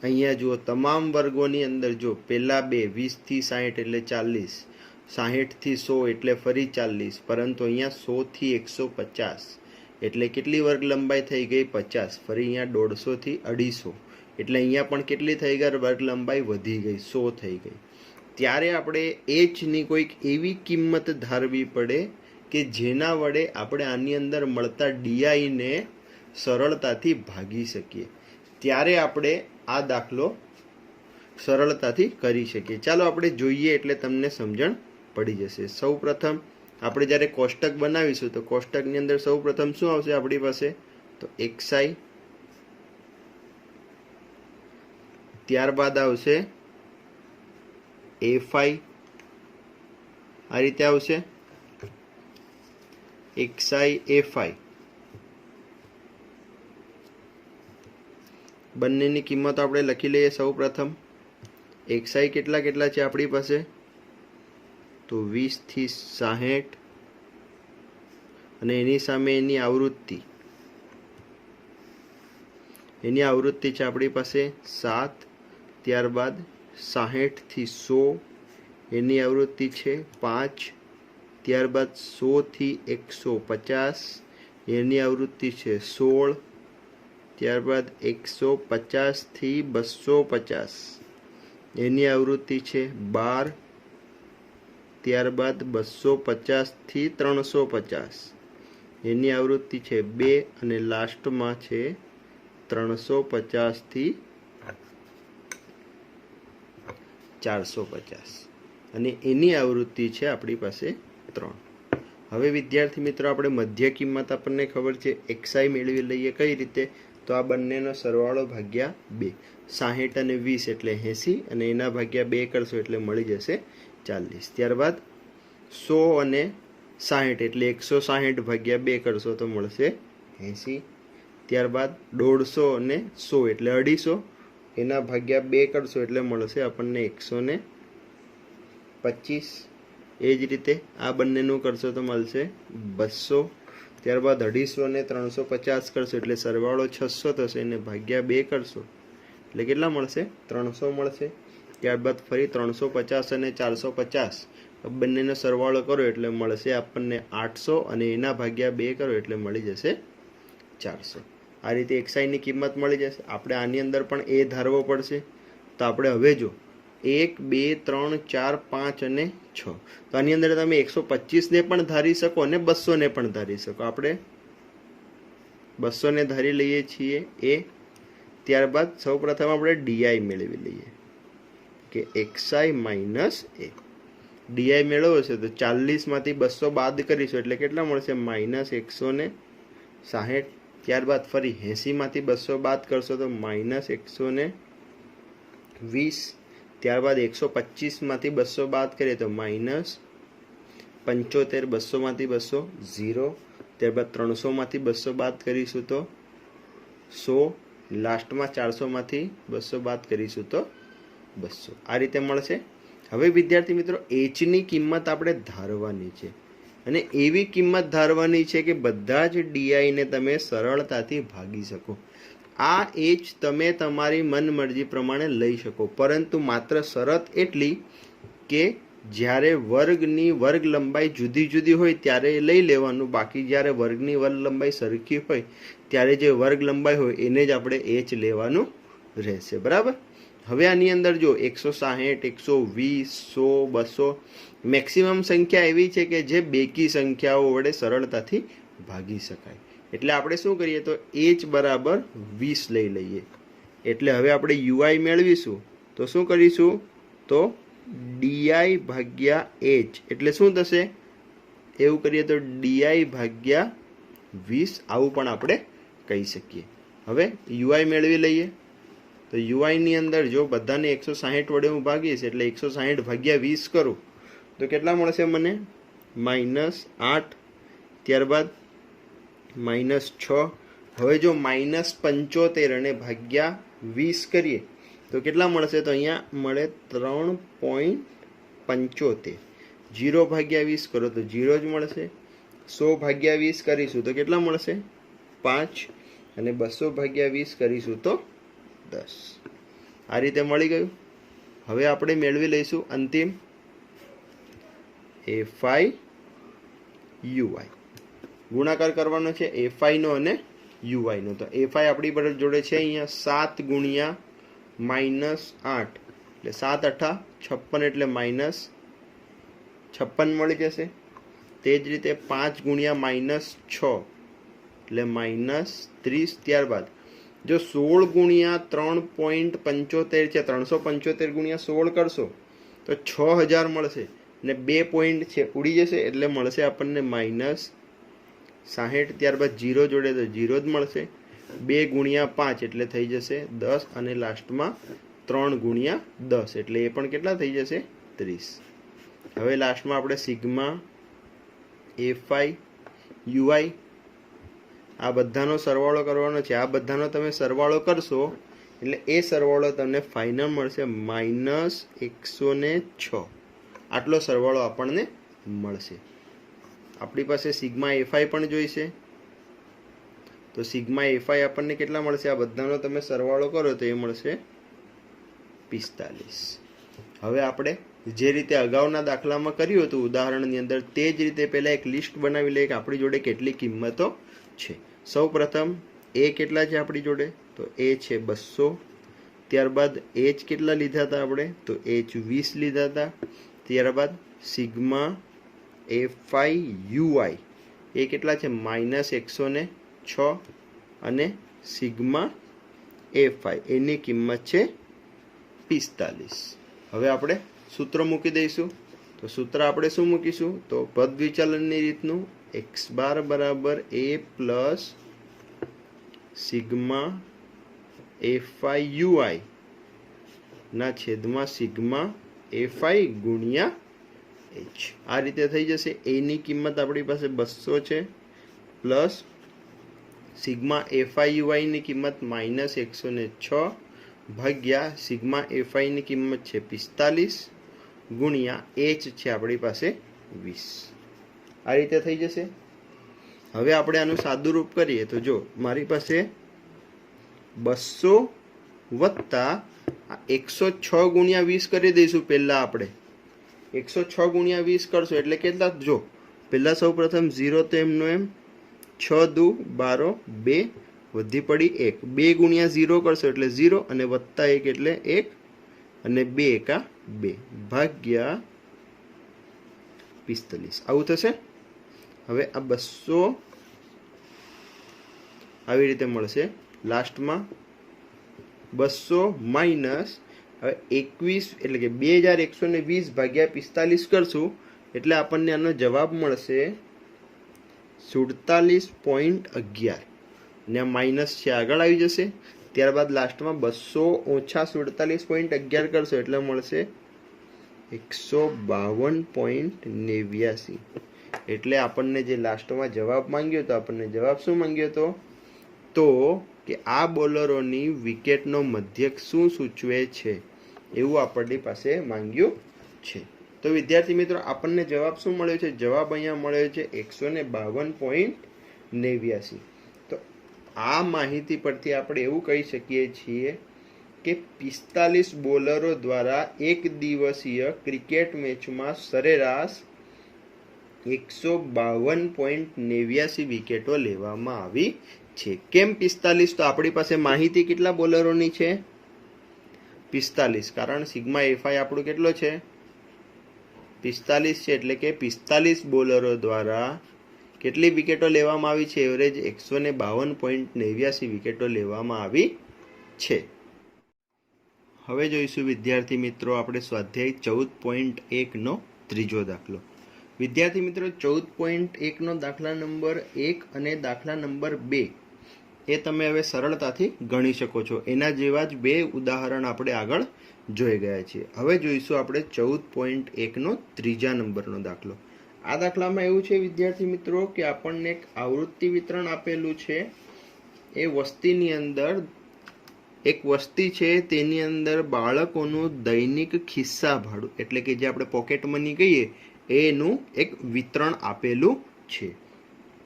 Speaker 1: અહીંયા જુઓ તમામ વર્ગોની અંદર જો પહેલા બે 20 થી 60 એટલે 40, 60 થી 100 એટલે ફરી 40, પરંતુ અહીંયા 100 થી 150 એટલે કેટલી વર્ગ લંબાઈ થઈ ગઈ 50, ફરી અહીંયા 150 થી 250 એટલે અહીંયા પણ કેટલી થઈ ગઈ વર્ગ લંબાઈ વધી ગઈ 100 થઈ ગઈ. ત્યારે આપણે એચની કોઈક એવી કિંમત ધારવી પડે કે જેના વડે આપણે આની અંદર મળતા ડીઆઈને સરળતાથી ભાગી શકીએ. ત્યારે આપણે આ દાખલો સરળતાથી કરી શકીએ. ચાલો આપણે જોઈએ એટલે તમને સમજણ પડી જશે. સૌ પ્રથમ આપણે જ્યારે કોષ્ટક બનાવીશું તો કોષ્ટકની અંદર સૌ પ્રથમ શું આવશે આપણી પાસે? તો xi, ત્યારબાદ આવશે fi, આ રીતે આવશે xi fi. બંનેની કિંમત આપણે લખી લઈએ. સૌ પ્રથમ xi કેટલા કેટલા છે આપણી પાસે? તો 20 થી 60 અને એની સામે એની આવૃત્તિ છે આપણી પાસે 7. ત્યારબાદ 60 થી 100 એની આવૃત્તિ છે 5. ત્યારબાદ 100 થી 150 એની આવૃત્તિ છે 16. ત્યારબાદ 150 થી 250 એની આવૃત્તિ છે 12. ત્યારબાદ 250 થી 350 એની આવૃત્તિ છે 2 અને લાસ્ટમાં છે 350 થી 450 અને એની આવૃત્તિ છે આપણી પાસે 3. હવે વિદ્યાર્થી મિત્રો આપણે મધ્ય કિંમત આપણને ખબર છે xi મેળવી લઈએ. કઈ રીતે? તો આ બંનેનો સરવાળો ભાગ્યા 2. 60 અને 20 એટલે 80 અને એના ભાગ્યા 2 કરશો એટલે મળી જશે 40. ત્યારબાદ 100 અને 60 એટલે 160 ભાગ્યા 2 કરશો તો મળશે 80. ત્યારબાદ 150 અને 100 એટલે 250 એના ભાગ્યા 2 કરશો એટલે મળશે આપણને 125. એ જ રીતે આ બંનેનું કરશો તો મળશે 200. ત્યારબાદ 250 અને 350 કરશો એટલે સરવાળો 600 થશે અને ભાગ્યા 2 કરશો એટલે કેટલા મળશે? 300 મળશે. ત્યારબાદ ફરી 350 અને 450 બંનેનો સરવાળો કરો એટલે મળશે આપણને 800 અને એના ભાગ્યા 2 કરો એટલે મળી જશે 400. આ રીતે xi ની કિંમત મળી જશે. આપણે આની અંદર પણ એ ધારવો પડશે. તો આપણે હવે જો 1 2 3 4 5 અને 6 તો આની અંદર તમે 125 ને પણ ધારી શકો અને 200 ને પણ ધારી શકો. આપણે 200 ને ધારી લઈએ છીએ એ. ત્યારબાદ સૌપ્રથમ આપણે ડી મેળવી લઈએ કે xi માઇનસ એ. ડી મેળવવો છે તો 40 માંથી 200 બાદ કરીશું એટલે કેટલા મળશે? માઇનસ 160. ત્યારબાદ ફરી 80 માંથી 200 બાદ કરશો તો માઇનસ 120. ત્યારબાદ 125 માંથી 200 બાદ કરીએ તો માઇનસ 75. 200 માંથી 200 0. ત્યારબાદ 300 માંથી 200 બાદ કરીશું તો 100. લાસ્ટમાં 400 માંથી 200 બાદ કરીશું તો 200. આ રીતે મળશે. હવે વિદ્યાર્થી મિત્રો એચની કિંમત આપણે ધારવાની છે અને એવી કિંમત ધારવાની છે કે બધા જ ડીઆઈને તમે સરળતાથી ભાગી શકો. આ એચ તમે તમારી મનમરજી પ્રમાણે લઈ શકો, પરંતુ માત્ર શરત એટલી કે જ્યારે વર્ગની વર્ગ લંબાઈ જુદી જુદી હોય ત્યારે લઈ લેવાનું. બાકી જ્યારે વર્ગની વર્ગ લંબાઈ સરખી હોય ત્યારે જે વર્ગ લંબાઈ હોય એને જ આપણે એચ લેવાનું રહેશે. બરાબર. હવે આની અંદર જો 160 120 100 200 મેક્સિમમ સંખ્યા એવી છે કે જે બેકી સંખ્યાઓ વડે સરળતાથી ભાગી શકાય. એટલે આપણે શું કરીએ તો h બરાબર 20 લઈ લઈએ. એટલે હવે આપણે યુઆઈ મેળવીશું તો શું કરીશું? તો ડીઆઈ ભાગ્યા h એટલે શું થશે? એવું કરીએ તો ડીઆઈ ભાગ્યા 20 આવું પણ આપણે કહી શકીએ. હવે યુઆઈ મેળવી લઈએ તો યુઆઈ ની અંદર જો બધાને 160 વડે હું ભાગીશ એટલે 160 ભાગ્યા 20 કરું તો કેટલા મળશે મને? -8. ત્યારબાદ -6. હવે જો -75 અને ભાગ્યા 20 કરીએ તો કેટલા મળશે? તો અહીંયા મળે 3.75. 0 ભાગ્યા 20 કરો તો 0 જ મળશે. 100 ભાગ્યા 20 કરીશું તો કેટલા મળશે? 5. અને 200 ભાગ્યા 20 કરીશું તો 10. આ રીતે મળી ગયું. હવે આપણે મેળવી લઈશું અંતિમ fi ui. ગુણાકાર કરવાનો છે fi નો અને ui નો. તો fi આપણી જોડે છે અહીંયા 7 ગુણ્યા -8 એટલે 7 8 56 એટલે -56 મળી જશે. તે જ રીતે 5 ગુણ્યા -6 એટલે -30. ત્યારબાદ જો 16 ગુણ્યા 3.75 છે, 375 ગુણ્યા 16 કરશો તો 6000 મળશે ને 2 પોઈન્ટ છે ઉડી જશે એટલે મળશે આપણને -60. ત્યારબાદ 0 જોડે તો 0 જ મળશે. 2 ગુણ્યા 5 એટલે થઈ જશે 10 અને લાસ્ટમાં 3 ગુણ્યા 10 એટલે એ પણ કેટલા થઈ જશે 30. હવે લાસ્ટમાં આપણે સિગ્મા FI UI આ બધાનો સરવાળો કરવાનો છે. આ બધાનો તમે સરવાળો કરશો એટલે એ સરવાળો તમને ફાઇનલ મળશે -106. આટલો સરવાળો આપણને મળશે. આપણી પાસે સિગ્મા FI પણ જોઈશે, તો સિગ્મા FI આપણને કેટલા મળશે? આ બધાનો તમે સરવાળો કરો તો એ મળશે 45. હવે આપણે જે રીતે અગાઉના દાખલામાં કર્યું હતું ઉદાહરણની અંદર તે જ રીતે પહેલાં એક લિસ્ટ બનાવી લઈએ કે આપણી જોડે કેટલી કિંમતો છે. સૌ પ્રથમ એ કેટલા છે આપણી જોડે? તો એ છે 200. ત્યારબાદ એચ કેટલા લીધા હતા આપણે? તો એચ 20 લીધા હતા. ત્યારબાદ સિગ્મા FI UI એ કેટલા છે? -106 અને સિગ્મા FI એની કિંમત છે 45. હવે આપણે સૂત્ર મૂકી દઈશું. તો સૂત્ર આપણે શું મૂકીશું? તો પદ વિચલનની રીતનું x બાર બરાબર a plus sigma FI UI ના છેદમાં સિગ્મા FI ગુણ્યા h. આ રીતે થઈ જશે. a ની કિંમત આપણી પાસે 200 છે પ્લસ સિગ્મા FI UI ની કિંમત -106 ભાગ્યા સિગ્મા FI ની કિંમત છે 45 ગુણ્યા h છે આપણી પાસે 20. આ રીતે થઈ જશે. હવે આપણે આનું સાદુરૂપ કરીએ તો જો મારી પાસે 200 વત્તા 106 ગુણ્યા 20 કરી દઈશું. પહેલા આપણે 106 ગુણ્યા 20 કરશો એટલે કેટલા? જો પહેલા સૌ પ્રથમ 0 તો એમનો એમ, 6 દુ 12, 2 વધી પડી 1. 2 ગુણ્યા 0 કરશો એટલે 0 અને વત્તા 1 એટલે 1 અને 2 એકા 2 ભાગ્યા 45 આવું થશે. હવે આ 200 આવી રીતે મળશે. લાસ્ટમાં 200 માઇનસ હવે 21 એટલે કે 2120 ભાગ્યા 45 કરશું એટલે આપણને આનો જવાબ મળશે 47.11 ને આ માઇનસ છે આગળ આવી જશે. ત્યારબાદ લાસ્ટમાં 200 ઓછા 47.11 કરશો એટલે મળશે 152.89. એટલે આપણને જે લાસ્ટમાં જવાબ માંગ્યો તો આપણને જવાબ શું માંગ્યો હતો? તો કે આ બોલરોની વિકેટનો મધ્યક શું સૂચવે છે એવું આપણી પાસે માંગ્યું છે. તો વિદ્યાર્થી મિત્રો આપણને જવાબ શું મળ્યો છે? જવાબ અહીંયા મળ્યો છે 152.89. તો આ માહિતી પરથી આપણે એવું કહી શકીએ છીએ કે 45 બોલરો દ્વારા એક દિવસીય ક્રિકેટ મેચમાં સરેરાશ 152.89 વિકેટો લેવામાં આવી છે. કેમ 45? તો આપણી પાસે માહિતી કેટલા બોલરોની છે? 45. કારણ સિગ્મા FI આપણું કેટલો છે? 45 છે. એટલે કે 45 બોલરો દ્વારા કેટલી વિકેટો લેવામાં આવી છે? એવરેજ 152.89 વિકેટો લેવામાં આવી છે. હવે જોઈશું વિદ્યાર્થી મિત્રો આપણે સ્વાધ્યાય 14.1 નો ત્રીજો દાખલો. વિદ્યાર્થી મિત્રો 14.1 નો દાખલા નંબર 1 અને દાખલા નંબર 2 એ તમે હવે સરળતાથી ગણી શકો છો. એના જેવા જ બે ઉદાહરણ આપણે આગળ જોઈ ગયા છીએ. હવે જોઈશું આપણે 14.1 નો ત્રીજા નંબરનો દાખલો. આ દાખલામાં એવું છે વિદ્યાર્થી મિત્રો કે આપણને એક આવૃત્તિ વિતરણ આપેલું છે. એ વસ્તીની અંદર એક વસ્તી છે તેની અંદર બાળકોનું દૈનિક ખિસ્સા ભાડું એટલે કે જે આપણે પોકેટ મની કહીએ એનું એક વિતરણ આપેલું છે.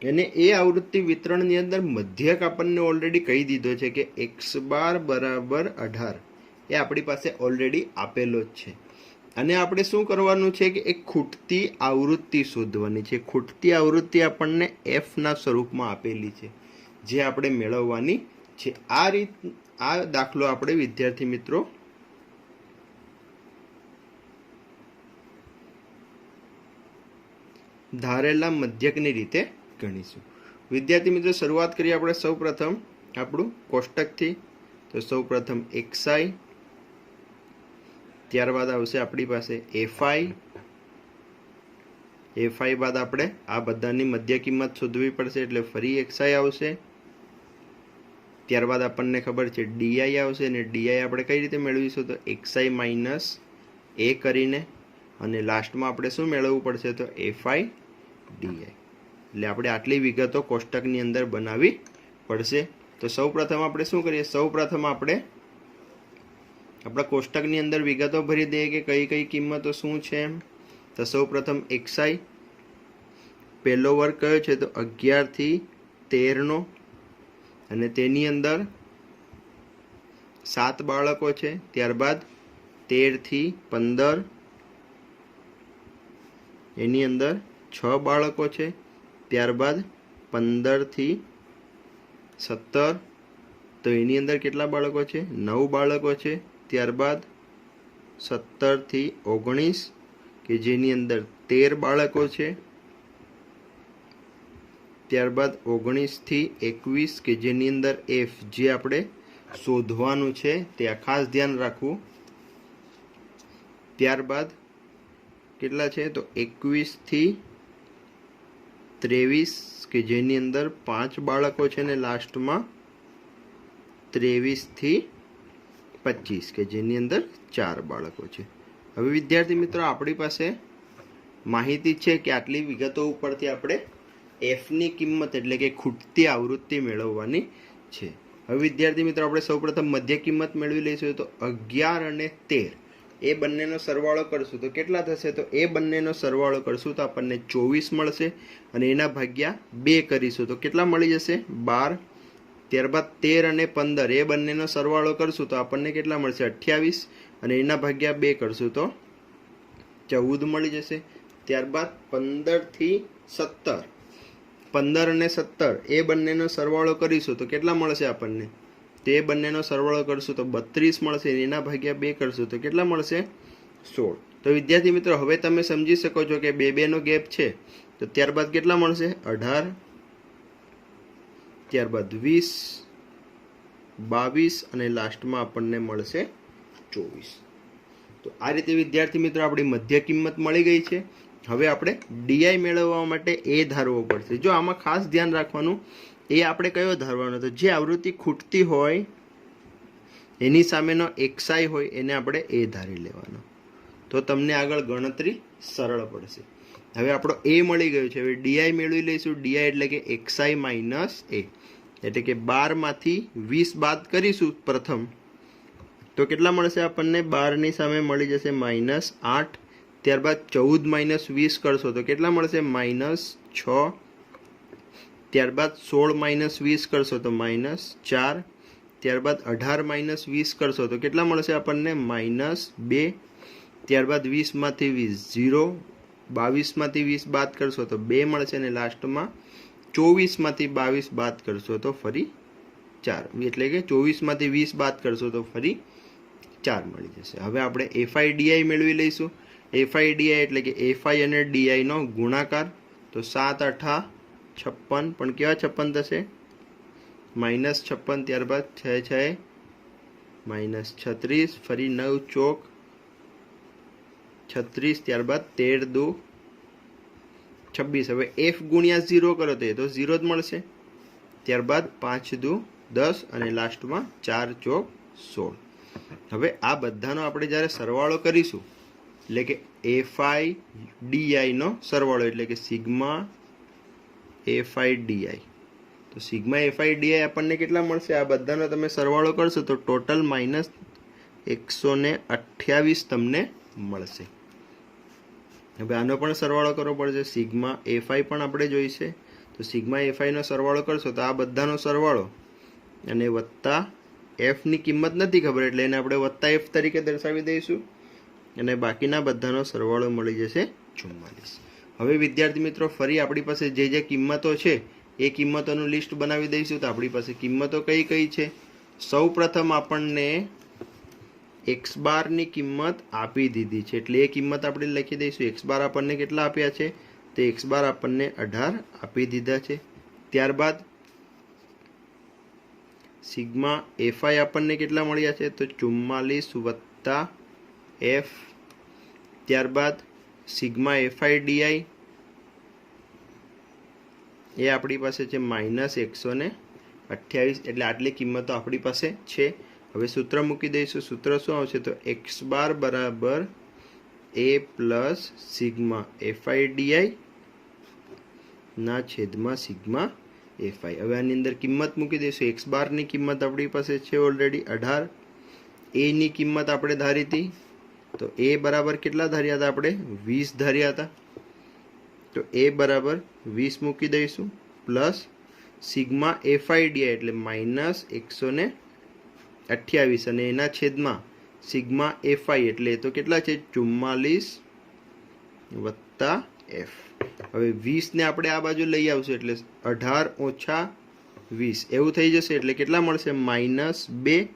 Speaker 1: અને એ આવૃત્તિ વિતરણની અંદર મધ્યક આપણને ઓલરેડી કહી દીધો છે કે x બાર બરાબર 18 એ આપણી પાસે ઓલરેડી આપેલો જ છે. અને આપણે શું કરવાનું છે કે એક ખૂટતી આવૃત્તિ શોધવાની છે. ખૂટતી આવૃત્તિ આપણને f ના સ્વરૂપમાં આપેલી છે જે આપણે મેળવવાની છે. આ દાખલો આપણે વિદ્યાર્થી મિત્રો ધારેલા મધ્યકની રીતે ગણીશું. વિદ્યાર્થી મિત્રો, શરૂઆત કરીએ આપણે સૌપ્રથમ આપણું કોષ્ટકથી. તો સૌપ્રથમ xi, ત્યારબાદ આવશે આપણી પાસે fi બાદ આપણે આ બધાની મધ્ય કિંમત શોધવી પડશે એટલે ફરી xi આવશે. ત્યારબાદ આપણને ખબર છે di આવશે, અને di આપણે કઈ રીતે મેળવીશું? તો xi માઇનસ a કરીને, અને લાસ્ટમાં આપણે શું મેળવવું પડશે? તો fi di. એટલે આપણે આટલી વિગતો કોષ્ટકની અંદર બનાવવી પડશે. તો સૌપ્રથમ આપણે શું કરીએ? સૌપ્રથમ આપણે આપણા કોષ્ટકની અંદર વિગતો ભરી દઈએ કે કઈ કઈ કિંમતો શું છે એમ. તો સૌપ્રથમ xi પહેલો વર્ગ કયો છે? તો 11 થી 13 નો, અને તેની અંદર 7 બાળકો છે. ત્યારબાદ 13 થી 15, એની અંદર 6 બાળકો છે. ત્યારબાદ 15 થી 17, તો એની અંદર કેટલા બાળકો છે? 9 બાળકો છે. ત્યારબાદ 17 થી 19, કે જેની અંદર 13 બાળકો છે. ત્યારબાદ 19 થી 21, કે જેની અંદર f, જે આપણે શોધવાનું છે તે ખાસ ધ્યાન રાખવું. ત્યારબાદ કેટલા છે? તો 21 થી 23, કે જેની અંદર 5 બાળકો છે, અને લાસ્ટમાં 23 થી 25, કે જેની અંદર 4 બાળકો છે. હવે વિદ્યાર્થી મિત્રો, આપણી પાસે માહિતી છે કે આટલી વિગતો ઉપરથી આપણે એફની કિંમત એટલે કે ખૂટતી આવૃત્તિ મેળવવાની છે. હવે વિદ્યાર્થી મિત્રો, આપણે સૌપ્રથમ મધ્ય કિંમત મેળવી લઈશું. તો 11 અને 13 એ બંનેનો સરવાળો કરશું તો કેટલા થશે? તો એ બંનેનો સરવાળો કરશું તો આપણને 24 મળશે, અને એના ભાગ્યા 2 કરીશું તો કેટલા મળી જશે? 12. ત્યારબાદ 13 અને 15 એ બંનેનો સરવાળો કરશું તો આપણને કેટલા મળશે? 28, અને એના ભાગ્યા 2 કરશું તો 14 મળી જશે. ત્યારબાદ 15 થી 17, 15 અને 17 એ બંનેનો સરવાળો કરીશું તો કેટલા મળશે આપણને? તે બંનેનો સરવાળો કરશું તો 32 મળશે, એના ભાગ્યા 2 કરશું તો કેટલા મળશે? 16. તો વિદ્યાર્થી મિત્રો, હવે તમે સમજી શકો છો કે 2 નો ગેપ છે. તો ત્યારબાદ કેટલા મળશે? 18, ત્યારબાદ 20, 22, અને લાસ્ટમાં આપણને મળશે 24. તો આ રીતે વિદ્યાર્થી મિત્રો આપણી મધ્ય કિંમત મળી ગઈ છે. હવે આપણે ડીઆઈ મેળવવા માટે એ ધારવો પડશે. જો આમાં ખાસ ધ્યાન રાખવાનું, એ આપણે કયો ધારવાનો? તો જે આવૃત્તિ ખૂટતી હોય એની સામેનો xi હોય એને આપણે એ ધારી લેવાનો, તો તમને આગળ ગણતરી સરળ પડશે. હવે આપણો એ મળી ગયો છે. હવે ડીઆઈ મેળવી લઈશું. ડીઆઈ એટલે કે xi માઇનસ એ, એટલે કે 12 માંથી 20 બાદ કરીશું પ્રથમ તો કેટલા મળશે આપણને? 12 ની સામે મળી જશે -8. ત્યારબાદ 14 માઇનસ 20 કરશો તો કેટલા મળશે? -6. ત્યારબાદ 16 માઇનસ 20 કરશો તો -4. ત્યારબાદ 18 માઇનસ 20 કરશો તો કેટલા મળશે આપણને? -2. ત્યારબાદ 20 માંથી 20 0, 22 માંથી 20 બાદ કરશો તો 2 મળશે, અને લાસ્ટમાં 24 માંથી 22 બાદ કરશો તો ફરી 4, એટલે કે 24 માંથી 20 બાદ કરશો તો ફરી 4 મળી જશે. હવે આપણે FIDI મેળવી લઈશું. FIDI એટલે કે FI અને DI નો ગુણાકાર. તો 7 8 56, પણ કેવા 56 થશે? -56. ત્યારબાદ 6 6 -36, ફરી 9 ચોક 36, ત્યારબાદ 13 2 26. હવે F ગુણ્યા 0 કરો તો એ તો 0 જ મળશે. ત્યારબાદ 5 2 10, અને લાસ્ટમાં 4 ચોક 16. હવે આ બધાનો આપણે જ્યારે સરવાળો કરીશું એટલે કે FIDI નો સરવાળો એટલે કે સિગ્મા FIDI, તો સિગ્મા FIDI આપણને કેટલા મળશે? આ બધાનો તમે સરવાળો કરશો તો ટોટલ -128 તમને મળશે. હવે આનો પણ સરવાળો કરવો પડશે. સિગ્મા FI પણ આપણે જોઈશે. તો સિગ્મા FI નો સરવાળો કરશો તો આ બધાનો સરવાળો અને વત્તા f ની કિંમત નથી ખબર એટલે એને આપણે વત્તા f તરીકે દર્શાવી દઈશું, અને બાકીના બધાનો સરવાળો મળી જશે 44. હવે વિદ્યાર્થી મિત્રો, ફરી આપણી પાસે જે કિંમતો છે એ કિંમતોનું લિસ્ટ બનાવી દઈશું. તો આપણી પાસે કિંમતો કઈ કઈ છે? સૌ પ્રથમ આપણને x બાર ની કિંમત આપી દીધી છે એટલે એ કિંમત આપણે લખી દઈશું. x બાર આપણને કેટલા આપ્યા છે? તો x બાર આપણને 18 આપી દીધા છે। ત્યારબાદ સિગ્મા fi આપણને કેટલા મળ્યા છે? તો 44 વત્તા f। ત્યારબાદ સિગ્મા fi di એ આપણી પાસે છે -128, એટલે આટલી કિંમતો આપણી પાસે છે। હવે સૂત્ર મૂકી દઈશું। સૂત્ર શું આવશે? તો x બાર બરાબર a plus sigma fi di ના છેદમાં સિગ્મા fi। હવે આની અંદર કિંમત મૂકી દઈશું। x બારની કિંમત આપણી પાસે છે ઓલરેડી 18, a ની કિંમત આપણે ધારી હતી, તો a બરાબર કેટલા ધાર્યા હતા આપણે? 20 ધાર્યા હતા, તો a બરાબર 20 મૂકી દઈશું, પ્લસ સિગ્મા fi di એટલે -128 અને એના છેદમાં સિગ્મા fi એટલે તો કેટલા છે? 44 વત્તા f। હવે 20 ને આપણે આ બાજુ લઈ આવશું એટલે 18 ઓછા 20 એવું થઈ જશે, એટલે કેટલા મળશે? -2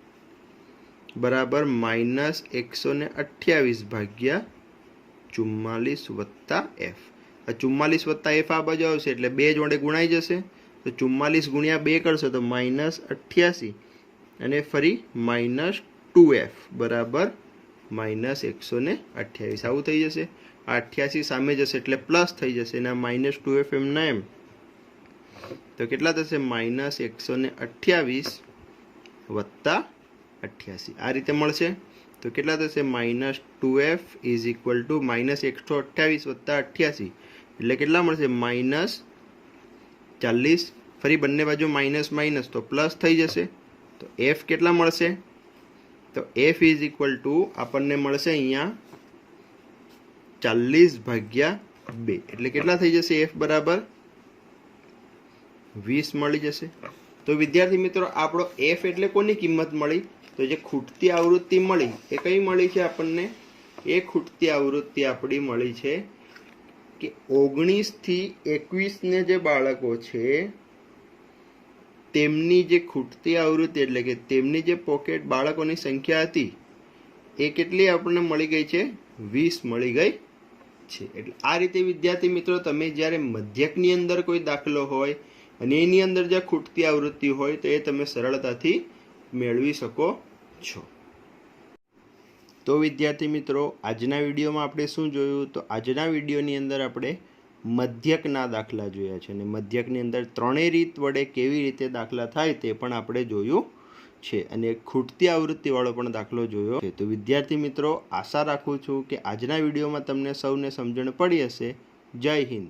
Speaker 1: બરાબર -128 ભાગ્યા 44 વત્તા f। આ 44 વત્તા f આ બાજુ આવશે એટલે 2 જોડે ગુણાઈ જશે, તો 44 ગુણ્યા 2 કરશો તો -88 અને ફરી -2f બરાબર -128 આવું થઈ જશે। આ 88 સામે જશે એટલે પ્લસ થઈ જશે, અને -2f એમના એમ, તો કેટલા થશે? -128 વત્તા 88 આ રીતે મળશે। તો કેટલા થશે? -2f ઇઝ ઇક્વલ ટુ -128 વત્તા 88 એટલે કેટલા મળશે? -40। ફરી બંને બાજુ માઇનસ માઇનસ તો પ્લસ થઈ જશે, તો f કેટલા મળશે? તો f ઇઝ ઇક્વલ ટુ આપણને મળશે અહીંયા 40 ભાગ્યા 2 એટલે કેટલા થઈ જશે? f બરાબર 20 મળી જશે। તો વિદ્યાર્થી મિત્રો આપણો f એટલે કોની કિંમત મળી? તો જે ખૂટતી આવૃત્તિ મળી એ કઈ મળી છે આપણને? એ ખૂટતી આવૃત્તિ આપણી મળી છે કે 19 થી 21 ને જે બાળકો છે તેમની જે ખૂટતી આવૃત્તિ એટલે કે તેમની જે પોકેટ બાળકોની સંખ્યા હતી એ કેટલી આપણને મળી ગઈ છે? 20 મળી ગઈ છે। એટલે આ રીતે વિદ્યાર્થી મિત્રો તમે જ્યારે મધ્યકની અંદર કોઈ દાખલો હોય અને એની અંદર જે ખૂટતી આવૃત્તિ હોય તો એ તમે સરળતાથી મેળવી શકો છો। તો વિદ્યાર્થી મિત્રો આજના વિડીયોમાં આપણે શું જોયું? તો આજના વિડીયોની અંદર આપણે મધ્યકના દાખલા જોયા છે, અને મધ્યકની અંદર ત્રણેય રીત વડે કેવી રીતે દાખલા થાય તે પણ આપણે જોયું છે, અને ખૂટતી આવૃત્તિવાળો પણ દાખલો જોયો છે। તો વિદ્યાર્થી મિત્રો આશા રાખું છું કે આજના વિડીયોમાં તમને સૌને સમજણ પડી હશે। જય હિન્દ।